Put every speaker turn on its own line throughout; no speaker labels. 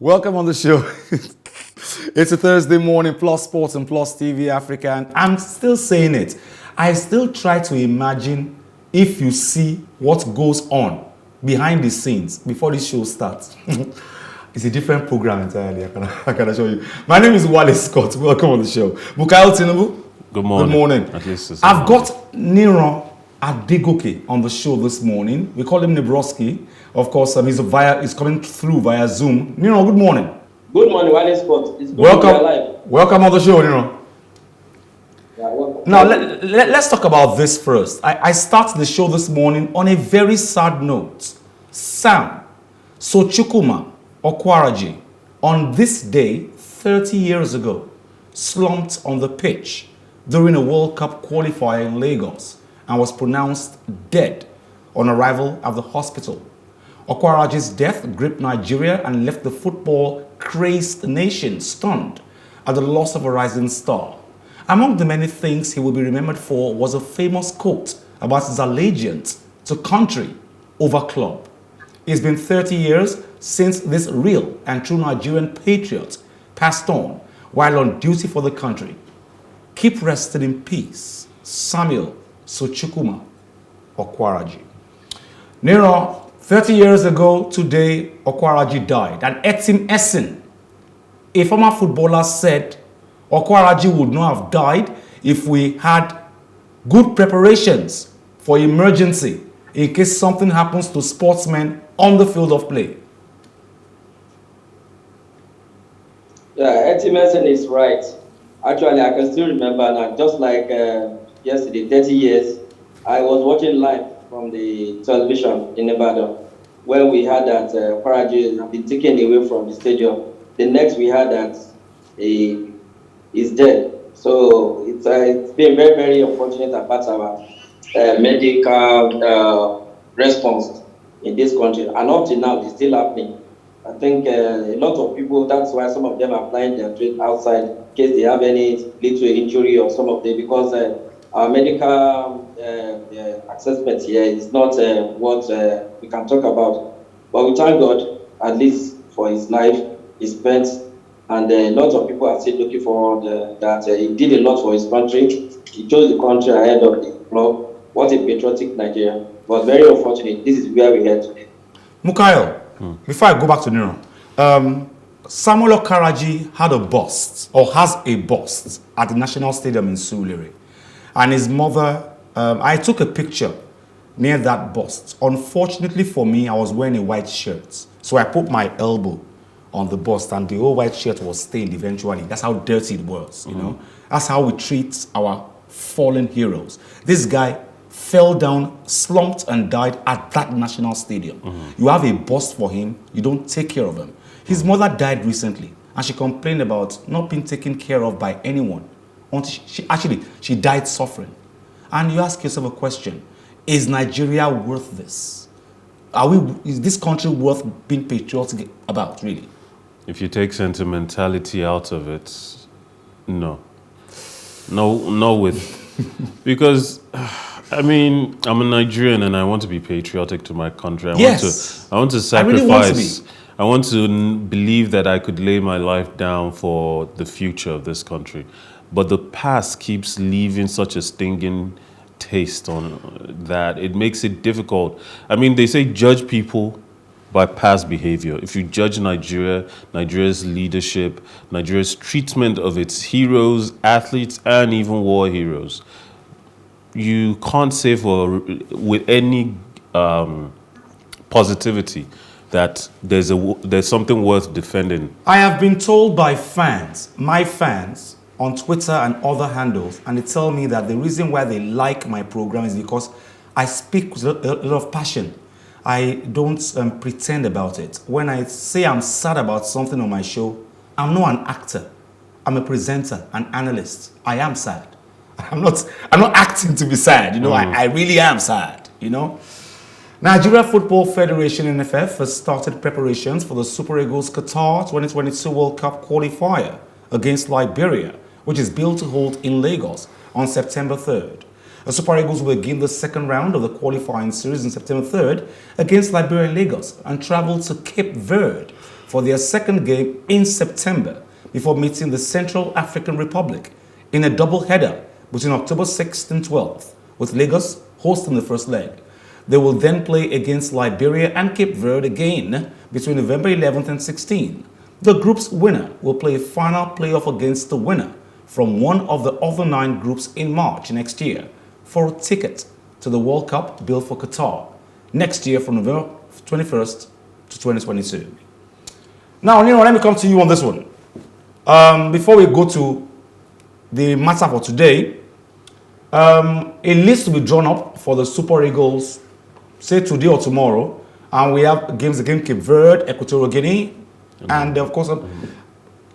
Welcome on the show. It's a Thursday morning, Plus Sports and Plus TV Africa, and I'm still saying it. I still try to imagine if you see what goes on behind the scenes before this show starts. It's a different program entirely, I can assure you. My name is Wale Scott. Welcome on the show. Bukayo Tinubu.
Good morning.
Good morning.
At least it's
I've got Niran Adegoke on the show this morning. We call him Nebroski. Of course, he's coming through via Zoom. Niran, good morning.
Good morning, Wale Scott. It's good
welcome,
to be alive.
Welcome on the show, Niran.
Yeah, welcome.
Now, let's talk about this first. I start the show this morning on a very sad note. Sam Sochukuma Okwaraji, on this day 30 years ago, slumped on the pitch during a World Cup qualifier in Lagos and was pronounced dead on arrival at the hospital. Okwaraji's death gripped Nigeria and left the football-crazed nation stunned at the loss of a rising star. Among the many things he will be remembered for was a famous quote about his allegiance to country over club. It's been 30 years since this real and true Nigerian patriot passed on while on duty for the country. Keep resting in peace, Samuel Sochukuma Okwaraji. Nero, 30 years ago today, Okwaraji died. And Etim Essen, a former footballer, said Okwaraji would not have died if we had good preparations for emergency in case something happens to sportsmen on the field of play.
Yeah, Etim Essen is right. Actually, I can still remember now, just like yesterday, 30 years, I was watching live from the television in Nevada when we heard that Okwaraji had been taken away from the stadium. The next we heard that he is dead. So it's been very, very unfortunate about our medical response in this country. And up to now, it's still happening. I think a lot of people, that's why some of them are applying their trade outside in case they have any little injury or some of them, because our medical assessment here is not what we can talk about. But we thank God, at least for his life, he spent, and a lot of people are still looking forward that he did a lot for his country. He chose the country ahead of the club. What a patriotic Nigeria. But very unfortunate, this is where we are today.
Mukayo, before I go back to Nero, Samuel Okwaraji had a bust, or has a bust, at the National Stadium in Surulere. And his mother, I took a picture near that bust. Unfortunately for me, I was wearing a white shirt. So I put my elbow on the bust and the whole white shirt was stained eventually. That's how dirty it was, you know. That's how we treat our fallen heroes. This guy fell down, slumped and died at that National Stadium. You have a bust for him, you don't take care of him. His mother died recently and she complained about not being taken care of by anyone. She died suffering. And you ask yourself a question, is Nigeria worth this? Is this country worth being patriotic about, really?
If you take sentimentality out of it, no. Because, I mean, I'm a Nigerian and I want to be patriotic to my country. I want to sacrifice. I want to believe that I could lay my life down for the future of this country. But the past keeps leaving such a stinging taste on that. It makes it difficult. I mean, they say judge people by past behavior. If you judge Nigeria, Nigeria's leadership, Nigeria's treatment of its heroes, athletes, and even war heroes, you can't say with any positivity that there's something worth defending.
I have been told by fans, my fans, on Twitter and other handles, and they tell me that the reason why they like my program is because I speak with a lot of passion. I don't pretend about it. When I say I'm sad about something on my show, I'm not an actor. I'm a presenter, an analyst. I am sad. I'm not acting to be sad, you know. I really am sad, you know. Nigeria Football Federation, NFF, has started preparations for the Super Eagles Qatar 2022 World Cup qualifier against Liberia, which is built to hold in Lagos on September 3rd. The Super Eagles will begin the second round of the qualifying series on September 3rd against Liberia in Lagos and travel to Cape Verde for for their second game in September before meeting the Central African Republic in a double-header between October 6th and 12th, with Lagos hosting the first leg. They will then play against Liberia and Cape Verde again between November 11th and 16th. The group's winner will play a final playoff against the winner from one of the other 9 groups in March next year for a ticket to the World Cup built for Qatar next year from November 21st to 2022. Now, let me come to you on this one. Before we go to the matter for today, a list will be drawn up for the Super Eagles, say today or tomorrow, and we have games against Cape Verde, Equatorial Guinea, and of course,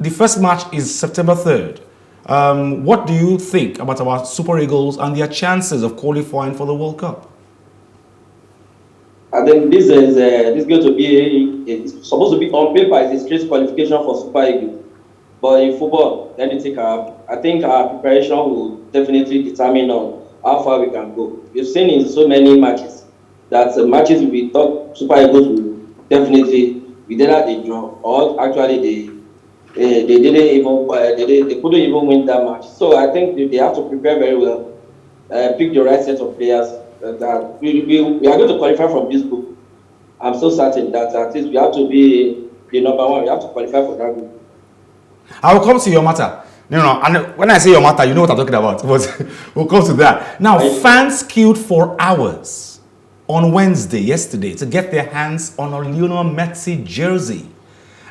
the first match is September 3rd. What do you think about our Super Eagles and their chances of qualifying for the World Cup?
I think this is going to be it's supposed to be on paper. It's a straight qualification for Super Eagles, but in football, I think our preparation will definitely determine on how far we can go. We've seen in so many matches that matches we thought Super Eagles will definitely we did not draw, or actually they couldn't even win that match. So I think they have to prepare very well, pick the right set of players. That we are going to qualify from this group. I'm so certain that at least we have to be the number one. We have to qualify for that group.
I will come to your matter. And when I say your matter, you know what I'm talking about. But we'll come to that. Now, fans queued for hours on Wednesday, yesterday, to get their hands on a Lionel Messi jersey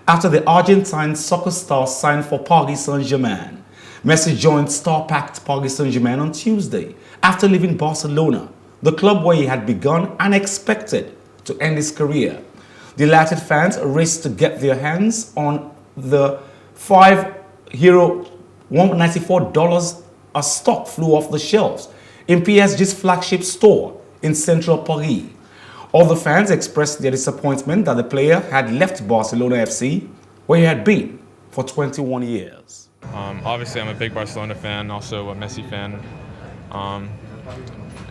after the Argentine soccer star signed for Paris Saint-Germain. Messi joined star-packed Paris Saint-Germain on Tuesday after leaving Barcelona, the club where he had begun and expected to end his career. Delighted fans raced to get their hands on the €194 a stock flew off the shelves in PSG's flagship store in central Paris. Other fans expressed their disappointment that the player had left Barcelona FC, where he had been for 21 years.
Obviously, I'm a big Barcelona fan, also a Messi fan.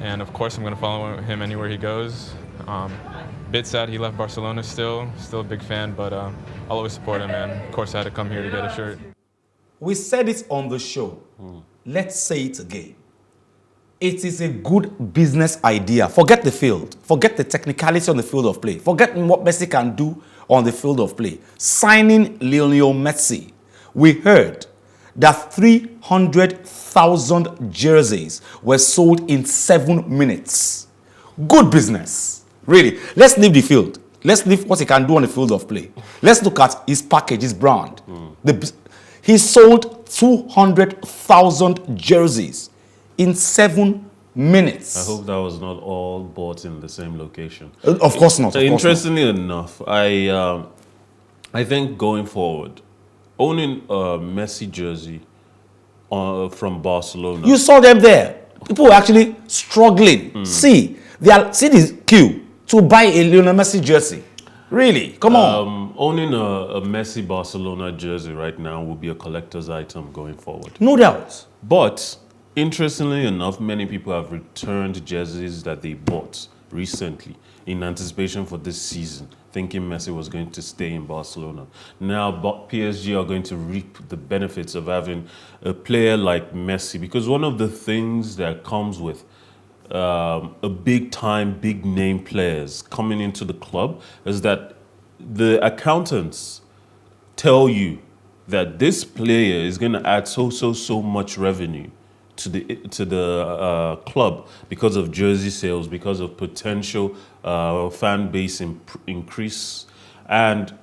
And of course, I'm going to follow him anywhere he goes. Bit sad he left Barcelona still a big fan, but I'll always support him, and of course I had to come here to get a shirt.
We said it on the show. Let's say it again. It is a good business idea. Forget the field. Forget the technicality on the field of play. Forget what Messi can do on the field of play. Signing Lionel Messi. We heard that 300,000 jerseys were sold in 7 minutes. Good business. Really. Let's leave the field. Let's leave what he can do on the field of play. Let's look at his package, his brand. He sold 200,000 jerseys in 7 minutes.
I hope that was not all bought in the same location.
Of course not.
Interestingly enough, I think going forward, owning a Messi jersey from Barcelona.
You saw them there. People were actually struggling. See this queue to buy a Lionel Messi jersey. Really? Come on.
Owning a Messi Barcelona jersey right now will be a collector's item going forward.
No doubt.
But interestingly enough, many people have returned jerseys that they bought recently in anticipation for this season, thinking Messi was going to stay in Barcelona. Now, PSG are going to reap the benefits of having a player like Messi, because one of the things that comes with a big-time, big-name players coming into the club is that the accountants tell you that this player is going to add so much revenue to the club because of jersey sales, because of potential fan base increase, and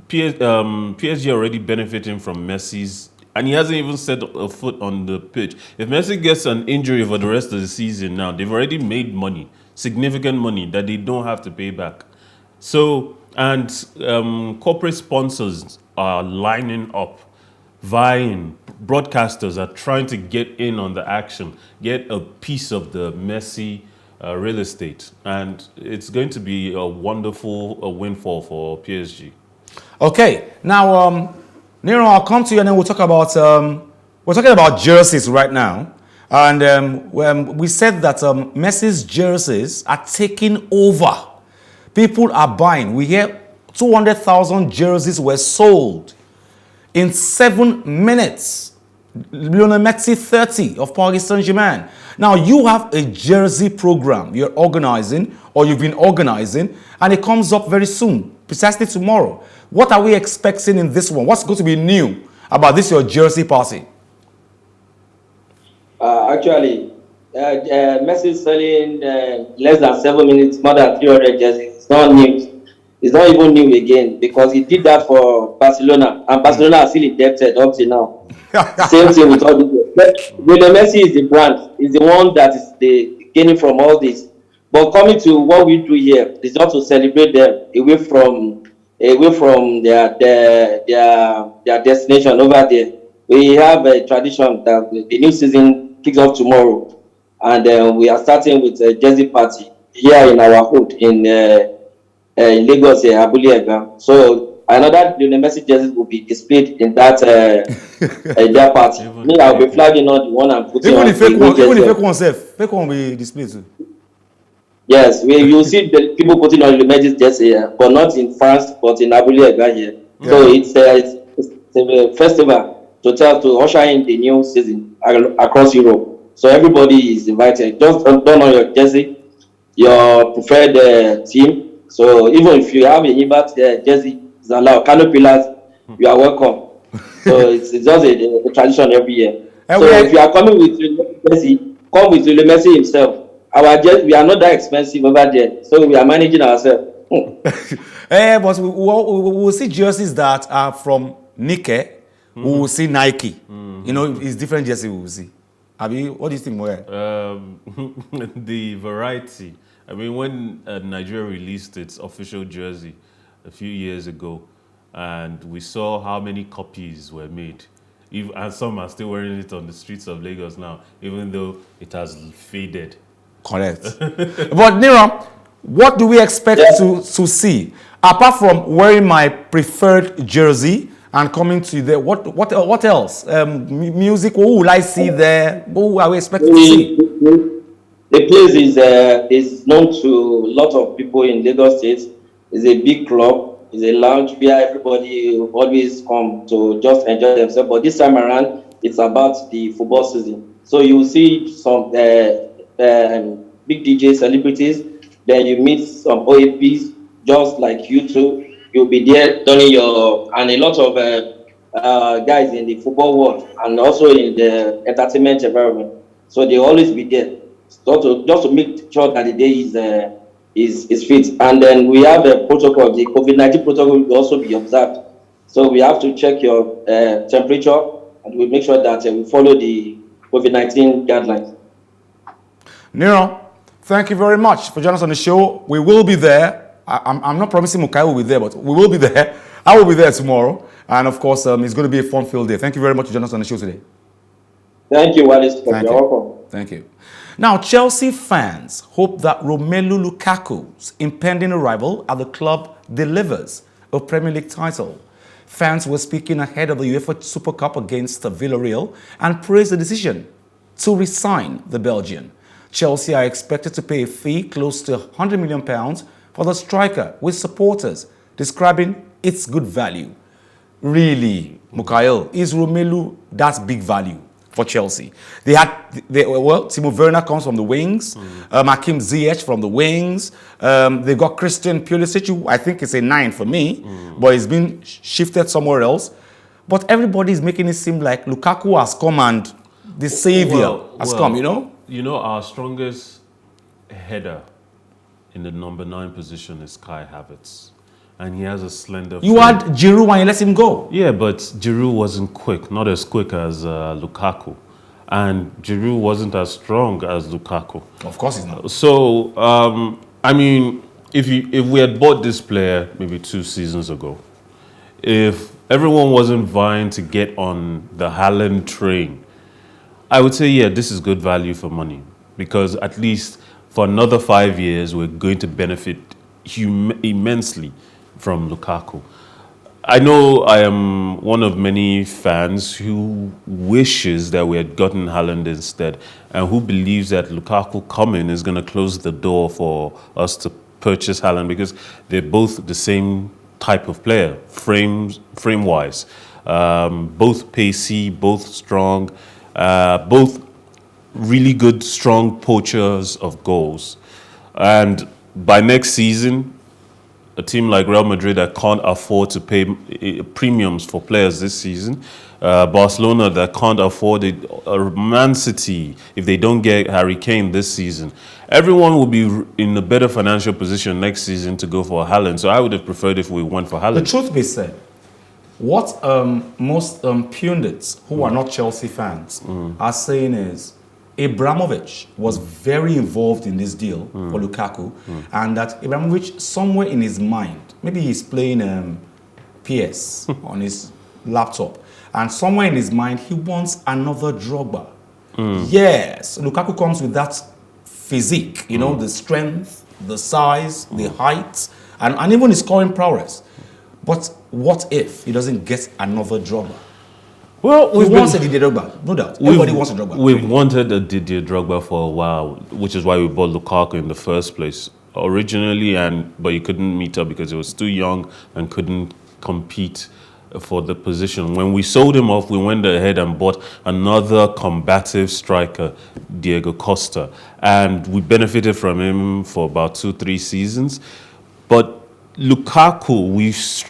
PSG already benefiting from Messi's, and he hasn't even set a foot on the pitch. If Messi gets an injury for the rest of the season now, they've already made money, significant money that they don't have to pay back. So, and corporate sponsors are lining up, vying. Broadcasters are trying to get in on the action, get a piece of the Messi real estate, and it's going to be a wonderful windfall for PSG.
Okay, now Niran, I'll come to you and then we'll talk about we're talking about jerseys right now, and we said that Messi's jerseys are taking over. People are buying. We hear 200,000 jerseys were sold in 7 minutes. Lionel Messi 30 of Paris Saint-Germain. Now you have a jersey program you're organizing or you've been organizing, and it comes up very soon, precisely tomorrow. What are we expecting in this one? What's going to be new about this your jersey party?
Actually, Messi is selling less than 7 minutes, more than 300 jerseys. It's not new. It's not even new again because he did that for Barcelona, and Barcelona are still indebted up to now. Same thing with all this. Lionel Messi is the brand, is the one that is gaining from all this. But coming to what we do here is not to celebrate them away from their destination over there. We have a tradition that the new season kicks off tomorrow, and we are starting with a jersey party here in our hood in Lagos, Abule. So another Lionel Messi jerseys will be displayed in that their party. Me, I'll be flagging on the one and putting
even
on
the fake one. Even the fake one will be displayed too.
Yes, you'll see the people putting on the Messi jersey here, but not in France, but in Abule here. Yeah. So it's a festival to usher in the new season across Europe. So everybody is invited. Just turn on your jersey, your preferred team. So even if you have a Humbert jersey, it's allowed. Canopilas, you are welcome. So it's just a tradition every year. So if you are coming with Messi, come with Lionel Messi himself. We are not that expensive over there, so we are managing ourselves.
But we will see jerseys that are from Nike. We will see Nike. You know, it's different jerseys we will see. Abi, what do you think, Moe?
The variety. I mean, when Nigeria released its official jersey a few years ago, and we saw how many copies were made, and some are still wearing it on the streets of Lagos now, even though it has faded.
Correct. But Niran, what do we expect to see? Apart from wearing my preferred jersey and coming to there, what else? Music, who will I see there? Who are we expecting to see?
The place is known to a lot of people in Lagos State. It's a big club. It's a lounge where everybody always come to just enjoy themselves. But this time around, it's about the football season. So you will see some big DJ celebrities. Then you meet some OAPs, just like you two. You'll be there turning and a lot of guys in the football world and also in the entertainment environment. So they always be there. So just to make sure that the day is fit. And then we have a protocol. The COVID-19 protocol will also be observed. So we have to check your temperature, and we make sure that we follow the COVID-19 guidelines.
Niran, thank you very much for joining us on the show. We will be there. I'm not promising Mukai will be there, but we will be there. I will be there tomorrow. And of course, it's going to be a fun-filled day. Thank you very much for joining us on the show today.
Thank you, Wallace.
You're welcome. Thank you. Now, Chelsea fans hope that Romelu Lukaku's impending arrival at the club delivers a Premier League title. Fans were speaking ahead of the UEFA Super Cup against Villarreal and praised the decision to resign the Belgian. Chelsea are expected to pay a fee close to £100 million for the striker, with supporters describing its good value. Really, Mukail, is Romelu that big value for Chelsea? Timo Werner comes from the wings, Hakim Ziyech from the wings. They got Christian Pulisic, who I think is a 9 for me, but he's been shifted somewhere else. But everybody's making it seem like Lukaku has come and the savior has come, you know?
You know, our strongest header in the number 9 position is Kai Havertz. And he has a slender
You had Giroud and you let him go.
Yeah, but Giroud wasn't quick, not as quick as Lukaku. And Giroud wasn't as strong as Lukaku.
Of course he's not.
So, I mean, if we had bought this player maybe 2 seasons ago, if everyone wasn't vying to get on the Haaland train, I would say, yeah, this is good value for money. Because at least for another 5 years, we're going to benefit immensely from Lukaku. I know I am one of many fans who wishes that we had gotten Haaland instead, and who believes that Lukaku coming is going to close the door for us to purchase Haaland, because they're both the same type of player, frame-wise. Both pacey, both strong, both really good, strong poachers of goals. And by next season, a team like Real Madrid that can't afford to pay premiums for players this season, Barcelona that can't afford it, Man City, if they don't get Harry Kane this season, everyone will be in a better financial position next season to go for Haaland. So I would have preferred if we went for Haaland.
The truth be said, what most pundits who are not Chelsea fans are saying is Abramovich was very involved in this deal for Lukaku, and that Abramovich, somewhere in his mind, maybe he's playing PS on his laptop, and somewhere in his mind, he wants another Drogba. Yes, Lukaku comes with that physique, you know, the strength, the size, the height, and even his scoring prowess. But what if he doesn't get another Drogba?
Well,
we want a Didier Drogba, no doubt. Everybody wants a Drogba.
We've wanted a Didier Drogba for a while, which is why we bought Lukaku in the first place. Originally, but he couldn't meet up because he was too young and couldn't compete for the position. When we sold him off, we went ahead and bought another combative striker, Diego Costa. And we benefited from him for about 2-3 seasons. But Lukaku,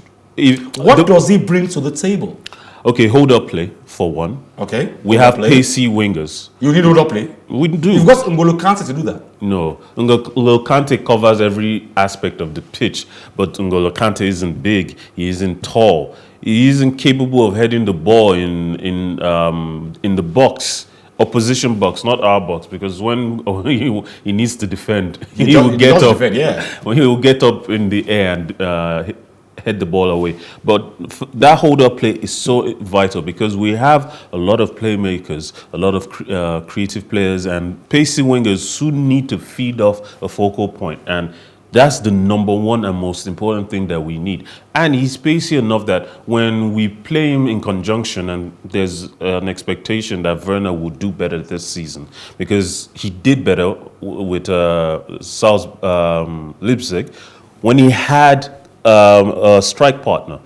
what does he bring to the table?
Okay, hold-up play, for one.
Okay.
We have pacey wingers.
You need hold-up play?
We do.
You've got N'Golo Kante to do that.
No. N'Golo Kante covers every aspect of the pitch, but N'Golo Kante isn't big. He isn't tall. He isn't capable of heading the ball in the box, opposition box, not our box, because when he needs to defend, he will get up. Defend, yeah. When he will get up in the air and head the ball away. But that hold-up play is so vital because we have a lot of playmakers, a lot of creative players and pacey wingers who need to feed off a focal point. And that's the number one and most important thing that we need. And he's pacey enough that when we play him in conjunction, and there's an expectation that Werner will do better this season because he did better with Leipzig when he had a strike partner.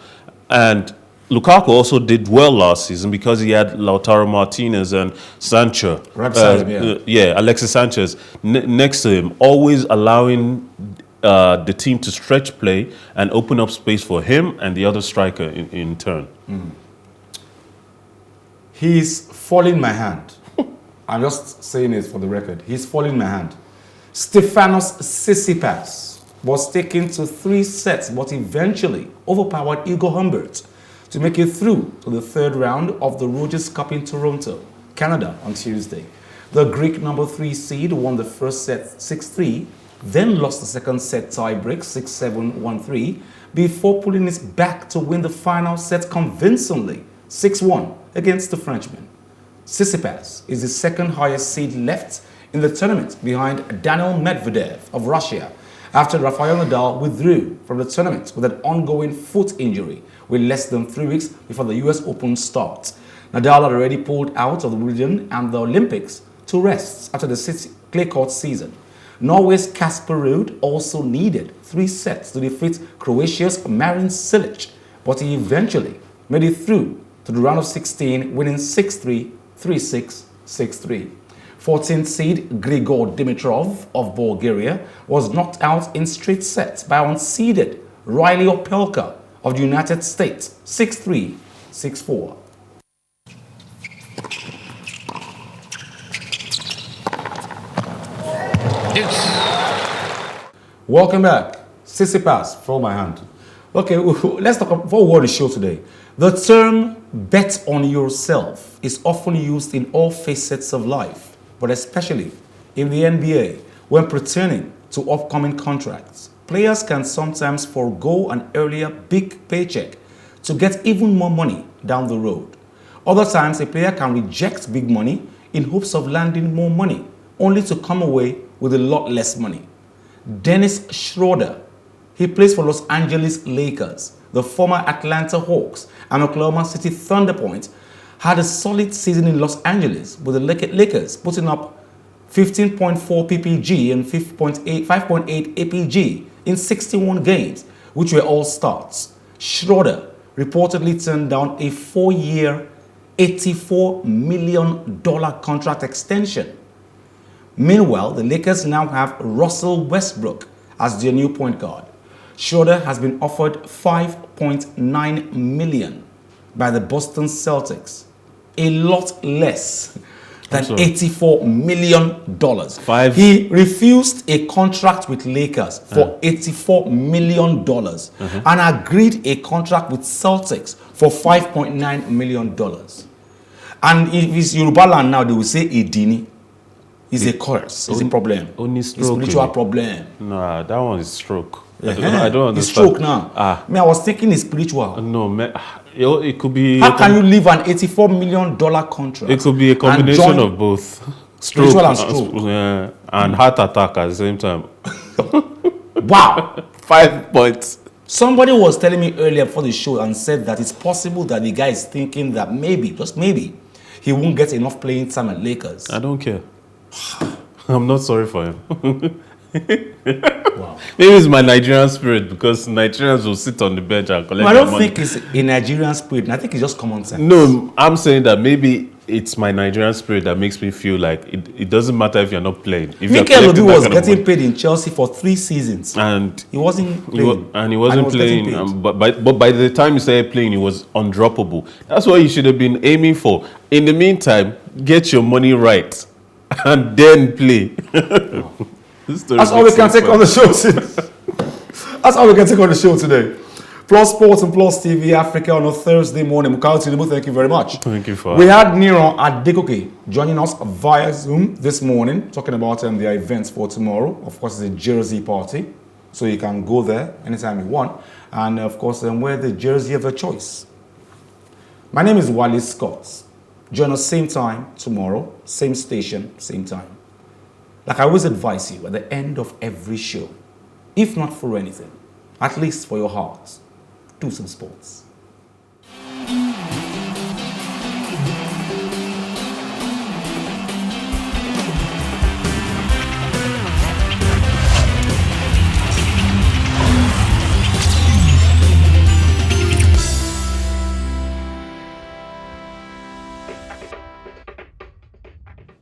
And Lukaku also did well last season because he had Lautaro Martinez and Sancho. Alexis Sanchez next to him, always allowing the team to stretch play and open up space for him and the other striker in turn.
He's falling my hand. I'm just saying it for the record. He's falling my hand. Stefanos Tsitsipas was taken to 3 sets, but eventually overpowered Igor Humbert to make it through to the third round of the Rogers Cup in Toronto, Canada on Tuesday. The Greek number 3 seed won the first set 6-3, then lost the second set tie-break 6-7, 1-3, before pulling it back to win the final set convincingly 6-1 against the Frenchman. Tsitsipas is the second highest seed left in the tournament behind Daniil Medvedev of Russia, after Rafael Nadal withdrew from the tournament with an ongoing foot injury with less than 3 weeks before the US Open starts. Nadal had already pulled out of the Wimbledon and the Olympics to rest after the clay court season. Norway's Kasper Ruud also needed 3 sets to defeat Croatia's Marin Cilic, but he eventually made it through to the round of 16, winning 6-3, 3-6, 6-3. 14th seed Grigor Dimitrov of Bulgaria was knocked out in straight sets by unseeded Riley Opelka of the United States, 6-3, 6-4. Welcome back. Tsitsipas, from my hand. Okay, let's talk about what the show today. The term bet on yourself is often used in all facets of life, but especially in the NBA when pertaining to upcoming contracts. Players can sometimes forego an earlier big paycheck to get even more money down the road. Other times, a player can reject big money in hopes of landing more money, only to come away with a lot less money. Dennis Schroder, he plays for Los Angeles Lakers. The former Atlanta Hawks and Oklahoma City Thunder Point had a solid season in Los Angeles, with the Lakers putting up 15.4 PPG and 5.8 APG in 61 games, which were all starts. Schroder reportedly turned down a 4-year, $84 million contract extension. Meanwhile, the Lakers now have Russell Westbrook as their new point guard. Schroder has been offered $5.9 million by the Boston Celtics, a lot less than $84 million. He refused a contract with Lakers for $84 million and agreed a contract with Celtics for $5.9 million. And if it's Yoruba land now, they will say Edini. It's a curse. It's a problem.
Only
It's
stroke.
spiritual problem.
Nah, that one is stroke.
I
don't understand.
It's stroke now. I was thinking it's spiritual.
No, man, it could be...
How can you leave an $84 million contract?
It could be a combination of both. Stroke
Spiritual and stroke.
And heart attack at the same time.
Wow.
5 points.
Somebody was telling me earlier before the show and said that it's possible that the guy is thinking that maybe, just maybe, he won't get enough playing time at Lakers.
I don't care. I'm not sorry for him.
Wow.
Maybe it's my Nigerian spirit because Nigerians will sit on the bench and collect
I
their
don't
money.
think it's a Nigerian spirit. I think it's just common sense.
No, I'm saying that maybe it's my Nigerian spirit that makes me feel like it doesn't matter if you're not playing. If
Mikel Obi was getting paid in Chelsea for 3 seasons.
And
he wasn't playing.
He wasn't playing. But by the time he started playing, he was undroppable. That's what you should have been aiming for. In the meantime, get your money right and then play.
That's all we can take on the show today. That's all we can take on the show today. Plus Sports and Plus TV Africa on a Thursday morning. Mukau Tinubu, thank you very much.
Thank you for.
We had Niran Adegoke joining us via Zoom this morning, talking about their events for tomorrow. Of course, it's a jersey party, so you can go there anytime you want. And of course, wear the jersey of your choice. My name is Wally Scott. Join us same time tomorrow, same station, same time. Like I always advise you at the end of every show, if not for anything, at least for your heart, do some sports.